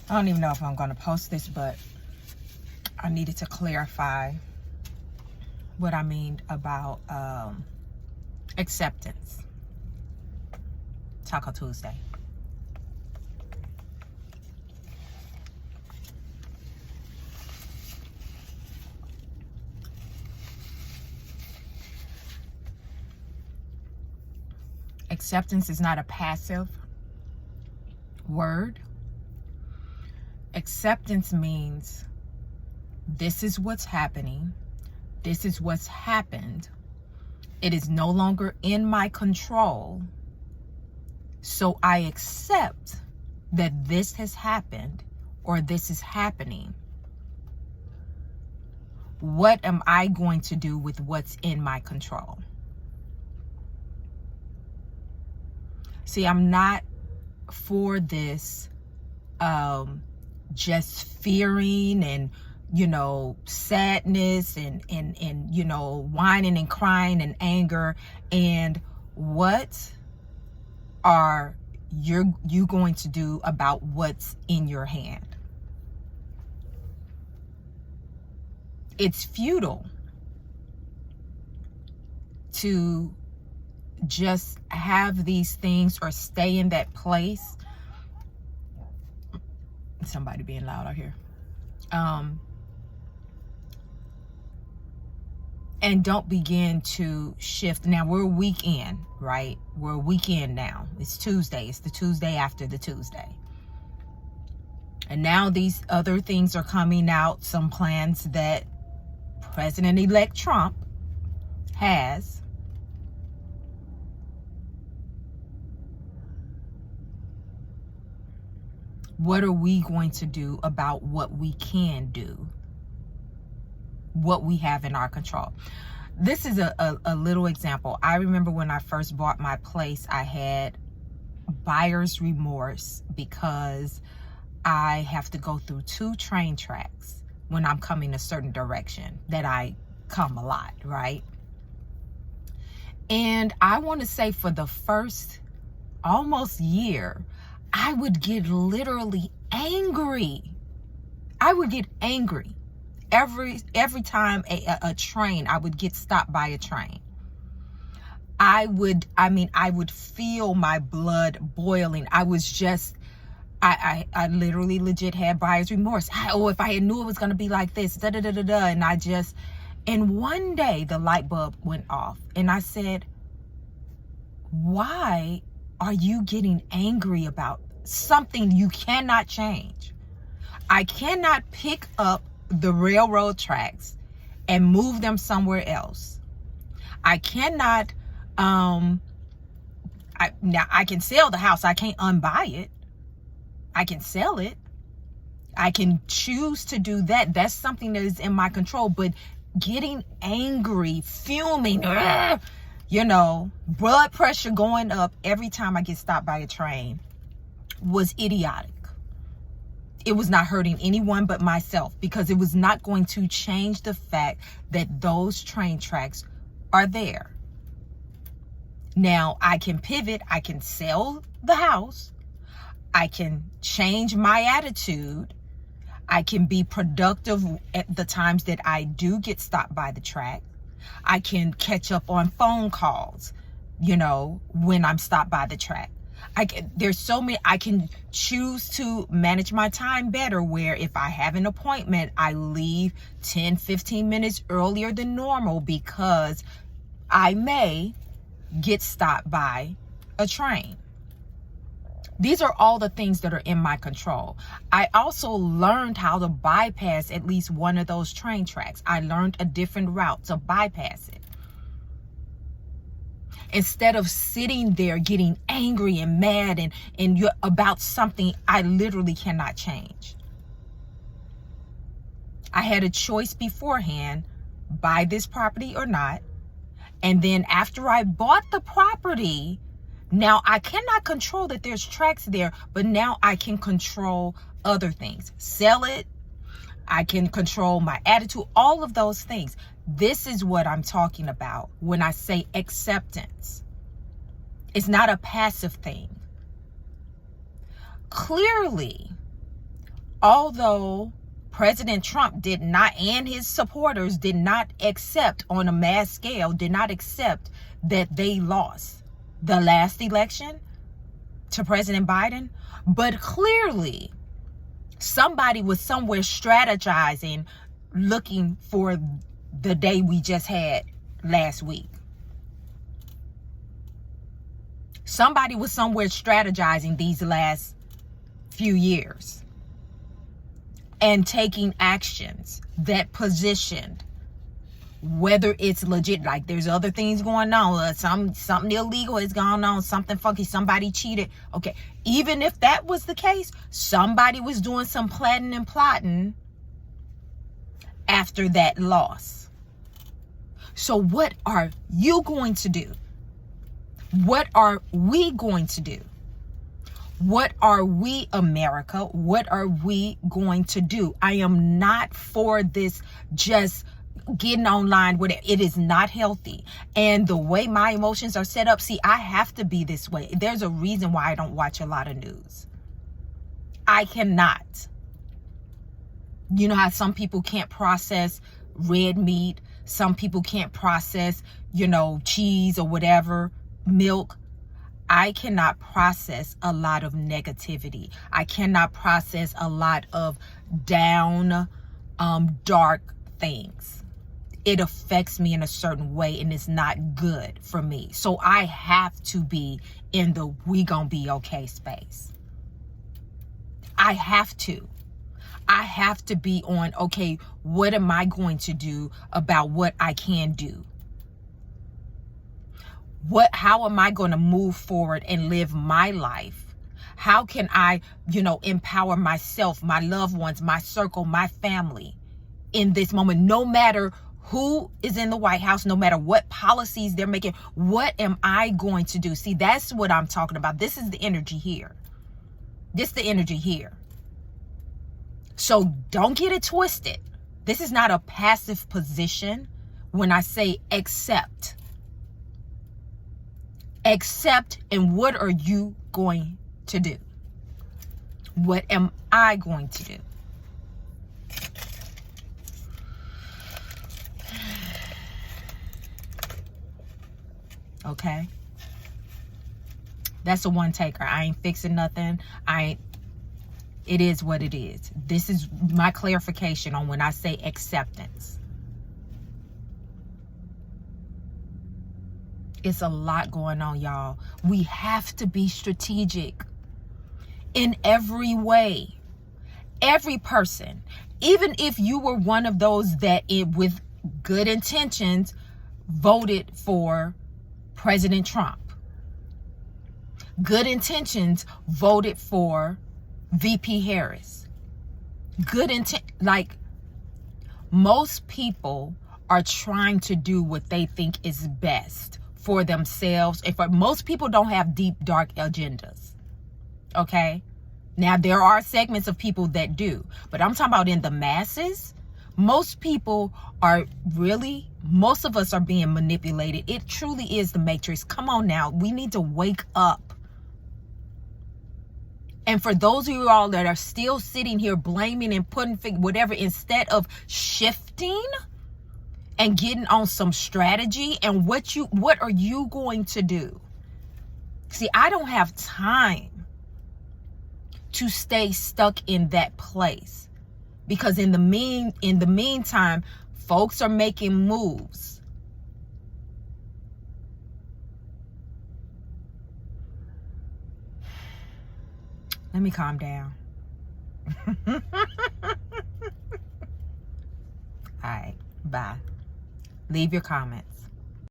I don't even know if I'm going to post this, but I needed to clarify what I mean about acceptance. Taco Tuesday. Acceptance is not a passive word. Acceptance means this is what's happening. This is what's happened. It is no longer in my control. So I accept that this has happened or this is happening. What am I going to do with what's in my control? See, I'm not for this just fearing and, sadness and whining and crying and anger. And what are you going to do about what's in your hand? It's futile to just have these things or stay in that place. Somebody being loud out here. And don't begin to shift. Now we're a weekend, right? We're a weekend now. It's Tuesday. It's the Tuesday after the Tuesday. And now these other things are coming out. Some plans that President-elect Trump has. What are we going to do about what we can do? What we have in our control? This is a little example. I remember when I first bought my place, I had buyer's remorse because I have to go through 2 train tracks when I'm coming a certain direction that I come a lot, right? And I want to say for the first almost year, I would get literally angry. I would get angry every time a train, I would get stopped by a train. I would feel my blood boiling. I was just, I literally legit had buyer's remorse. If I had knew it was going to be like this, and one day the light bulb went off and I said, why are you getting angry about something you cannot change? I cannot pick up the railroad tracks and move them somewhere else. I cannot, now I can sell the house. I can't unbuy it. I can sell it. I can choose to do that. That's something that is in my control. But getting angry, fuming, blood pressure going up every time I get stopped by a train was idiotic. It was not hurting anyone but myself because it was not going to change the fact that those train tracks are there. Now I can pivot. I can sell the house. I can change my attitude. I can be productive at the times that I do get stopped by the track. I can catch up on phone calls, when I'm stopped by the track. There's so many. I can choose to manage my time better, where if I have an appointment, I leave 10-15 minutes earlier than normal because I may get stopped by a train. These are all the things that are in my control. I also learned how to bypass at least one of those train tracks. I learned a different route to bypass it. Instead of sitting there getting angry and mad and you're about something I literally cannot change. I had a choice beforehand, buy this property or not. And then after I bought the property, now I cannot control that there's tracks there, but now I can control other things. Sell it. I can control my attitude, all of those things. This is what I'm talking about when I say acceptance. It's not a passive thing. Clearly, although President Trump did not, and his supporters did not accept on a mass scale, did not accept that they lost the last election to President Biden. But clearly, somebody was somewhere strategizing, looking for the day we just had last week. Somebody was somewhere strategizing these last few years and taking actions that positioned, whether it's legit, like there's other things going on, something illegal is going on, something funky, somebody cheated. Okay, even if that was the case, somebody was doing some planning and plotting after that loss. So what are you going to do? What are we going to do? What are we, America? What are we going to do? I am not for this just getting online with it. It is not healthy. And the way my emotions are set up, see, I have to be this way. There's a reason why I don't watch a lot of news. I cannot. You know how some people can't process red meat. Some people can't process, cheese or whatever, milk. I cannot process a lot of negativity. I cannot process a lot of down, dark things. It affects me in a certain way and it's not good for me. So I have to be in the we gonna be okay space. I have to. I have to be on, okay, what am I going to do about what I can do? How am I going to move forward and live my life? How can I, empower myself, my loved ones, my circle, my family in this moment? No matter who is in the White House, no matter what policies they're making, what am I going to do? See, that's what I'm talking about. This is the energy here. This is the energy here. So don't get it twisted. This is not a passive position when I say accept. Accept, and what are you going to do? What am I going to do? Okay? That's a one taker. I ain't fixing nothing. It is what it is. This is my clarification on when I say acceptance. It's a lot going on, y'all. We have to be strategic in every way. Every person, even if you were one of those that with good intentions voted for President Trump, good intentions voted for VP Harris, good intent, like most people are trying to do what they think is best for themselves. And for most people don't have deep, dark agendas. Okay. Now there are segments of people that do, but I'm talking about in the masses. Most people are most of us are being manipulated. It truly is the Matrix. Come on now. We need to wake up. And for those of you all that are still sitting here blaming and putting whatever, instead of shifting and getting on some strategy and what are you going to do? See, I don't have time to stay stuck in that place, because in the meantime, folks are making moves. Let me calm down. All right, bye. Leave your comments.